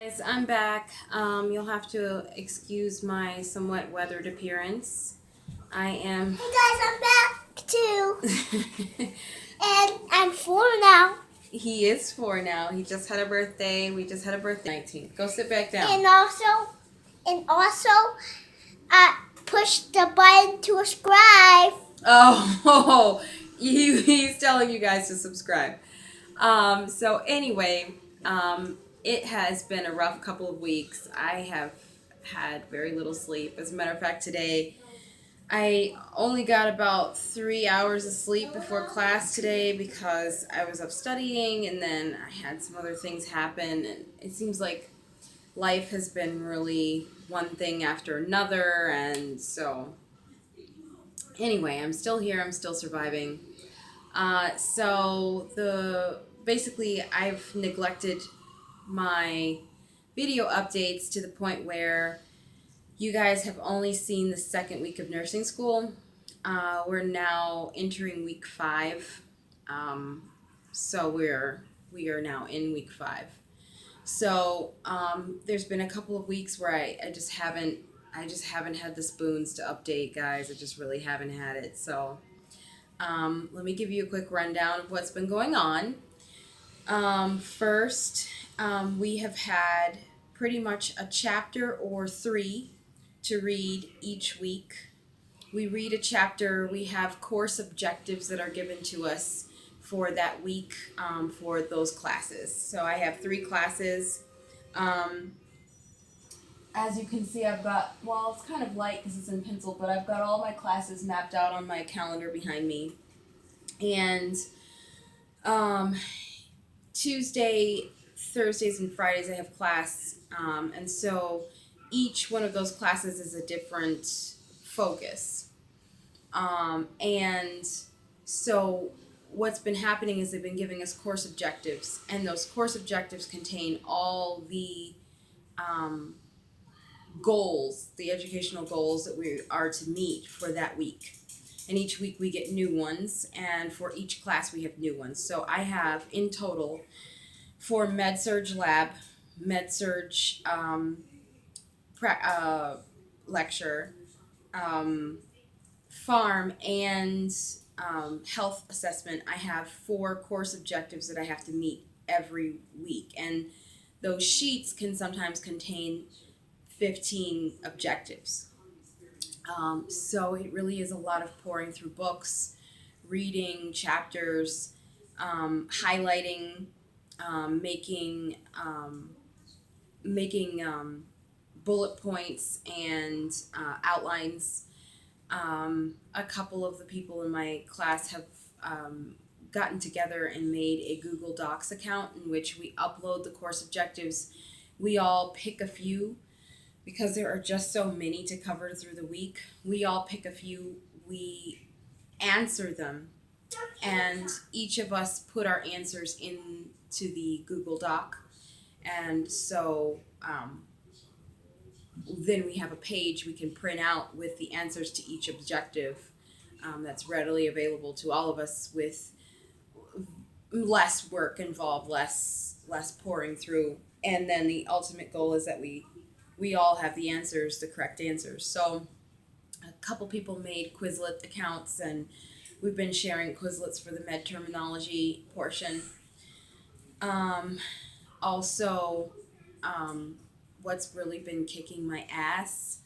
Guys, I'm back. You'll have to excuse my somewhat weathered appearance. I am. Hey guys, I'm back too. And I'm 4 now. He is 4 now. He just had a birthday. We just had a birthday 19th. Go sit back down. And also, I pushed the button to subscribe. Oh, he's telling you guys to subscribe. So anyway, it has been a rough couple of weeks. I have had very little sleep. As a matter of fact, today I only got about 3 hours of sleep before class today because I was up studying and then I had some other things happen, and it seems like life has been really one thing after another. And so anyway, I'm still here, I'm still surviving. Basically I've neglected my video updates to the point where you guys have only seen the second week of nursing school. We're now entering week 5. So we are now in week 5. So there's been a couple of weeks where I just haven't had the spoons to update, guys. I just really haven't had it. So let me give you a quick rundown of what's been going on. First, we have had pretty much a chapter or 3 to read each week. We read a chapter, we have course objectives that are given to us for that week for those classes. So I have 3 classes. As you can see, I've got, well, it's kind of light because it's in pencil, but I've got all my classes mapped out on my calendar behind me. And Tuesday, Thursdays, and Fridays I have class, and so each one of those classes is a different focus. And so what's been happening is they've been giving us course objectives, and those course objectives contain all the goals, the educational goals that we are to meet for that week. And each week we get new ones, and for each class we have new ones. So I have in total for Med-Surg Lab, Med-Surg lecture, Farm, and Health Assessment. I have 4 course objectives that I have to meet every week, and those sheets can sometimes contain 15 objectives. So it really is a lot of pouring through books, reading chapters, highlighting, making bullet points and outlines. A couple of the people in my class have gotten together and made a Google Docs account in which we upload the course objectives. We all pick a few, because there are just so many to cover through the week. We all pick a few, we answer them, and each of us put our answers into the Google Doc. And so then we have a page we can print out with the answers to each objective, that's readily available to all of us, with less work involved, less pouring through. And then the ultimate goal is that we all have the answers, the correct answers. So a couple people made Quizlet accounts, and we've been sharing Quizlets for the med terminology portion. Also, what's really been kicking my ass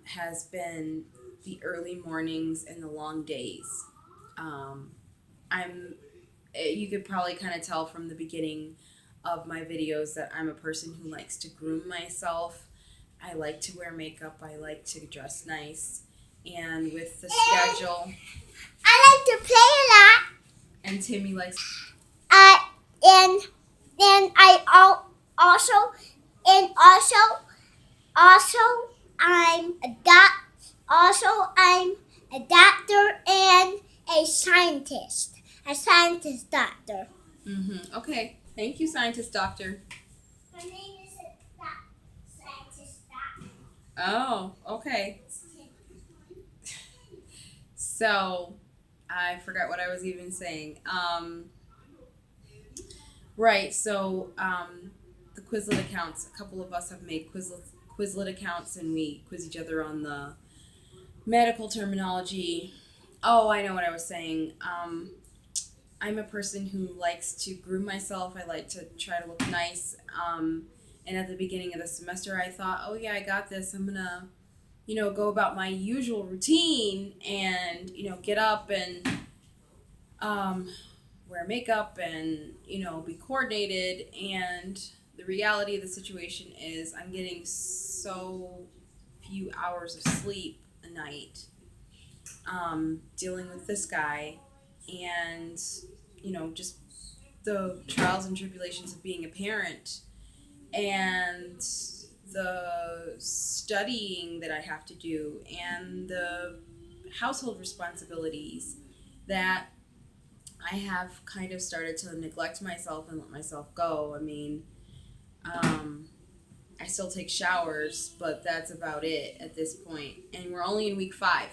has been the early mornings and the long days. You could probably kind of tell from the beginning of my videos that I'm a person who likes to groom myself. I like to wear makeup. I like to dress nice. And with the schedule, I like to play a lot. and Timmy likes. And I also and also I'm a doctor and a scientist. A scientist doctor. Okay. Thank you, scientist doctor. My name is scientist doctor. Oh, okay. So, I forgot what I was even saying. Right. So, the Quizlet accounts. A couple of us have made Quizlet accounts, and we quiz each other on the medical terminology. Oh, I know what I was saying. I'm a person who likes to groom myself. I like to try to look nice. And at the beginning of the semester, I thought, oh yeah, I got this. I'm gonna, go about my usual routine and, get up and wear makeup and, be coordinated. And the reality of the situation is I'm getting so few hours of sleep a night, dealing with this guy and, just the trials and tribulations of being a parent and the studying that I have to do and the household responsibilities that I have kind of started to neglect myself and let myself go. I mean, I still take showers, but that's about it at this point. And we're only in week 5.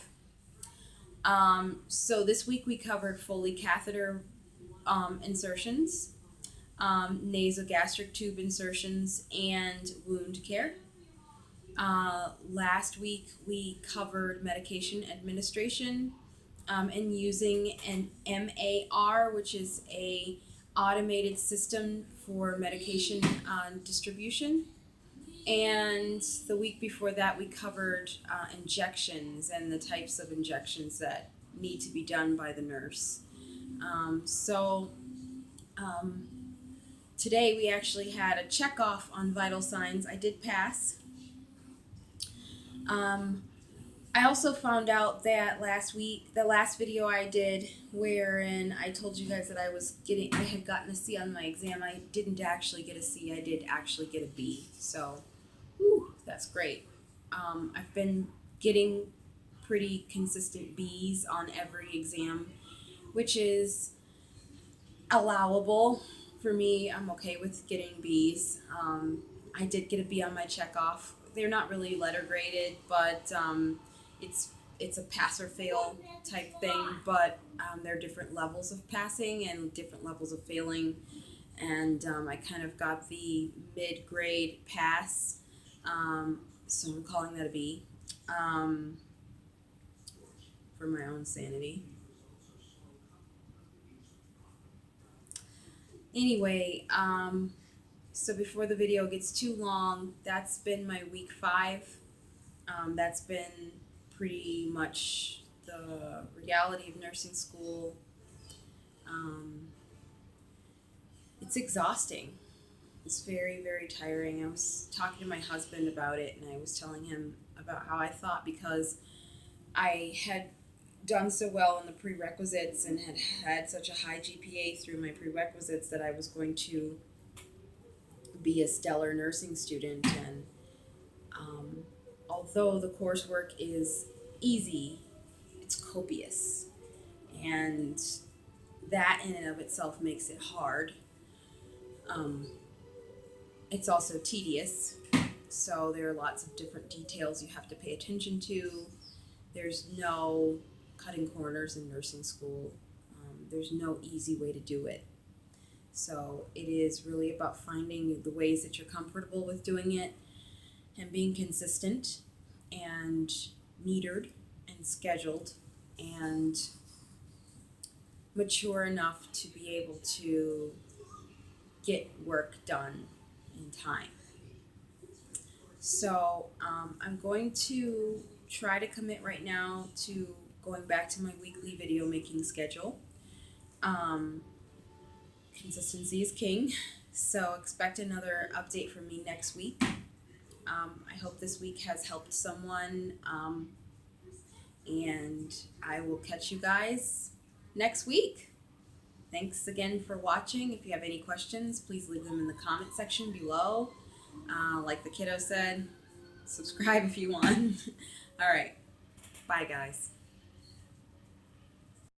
So this week we covered Foley catheter insertions, nasogastric tube insertions, and wound care. Last week we covered medication administration and using an MAR, which is a automated system for medication distribution. And the week before that we covered injections and the types of injections that need to be done by the nurse. Today we actually had a check off on vital signs. I did pass. I also found out that last week, the last video I did, wherein I told you guys that I had gotten a C on my exam. I didn't actually get a C. I did actually get a B. So, that's great. I've been getting pretty consistent B's on every exam, which is allowable for me. I'm okay with getting B's. I did get a B on my checkoff. They're not really letter graded, but it's a pass or fail type thing. But there are different levels of passing and different levels of failing, and I kind of got the mid-grade pass. So I'm calling that a B for my own sanity. Anyway, so before the video gets too long, that's been my week 5. That's been pretty much the reality of nursing school. It's exhausting. It's very, very tiring. I was talking to my husband about it, and I was telling him about how I thought, because I had done so well in the prerequisites and had such a high GPA through my prerequisites, that I was going to be a stellar nursing student. And although the coursework is easy, it's copious, and that in and of itself makes it hard. It's also tedious, so there are lots of different details you have to pay attention to. There's no cutting corners in nursing school. There's no easy way to do it. So it is really about finding the ways that you're comfortable with doing it and being consistent and metered and scheduled and mature enough to be able to get work done in time. So I'm going to try to commit right now to going back to my weekly video making schedule. Consistency is king, so expect another update from me next week. I hope this week has helped someone, and I will catch you guys next week. Thanks again for watching. If you have any questions, please leave them in the comment section below. Like the kiddo said, subscribe if you want. All right. Bye, guys.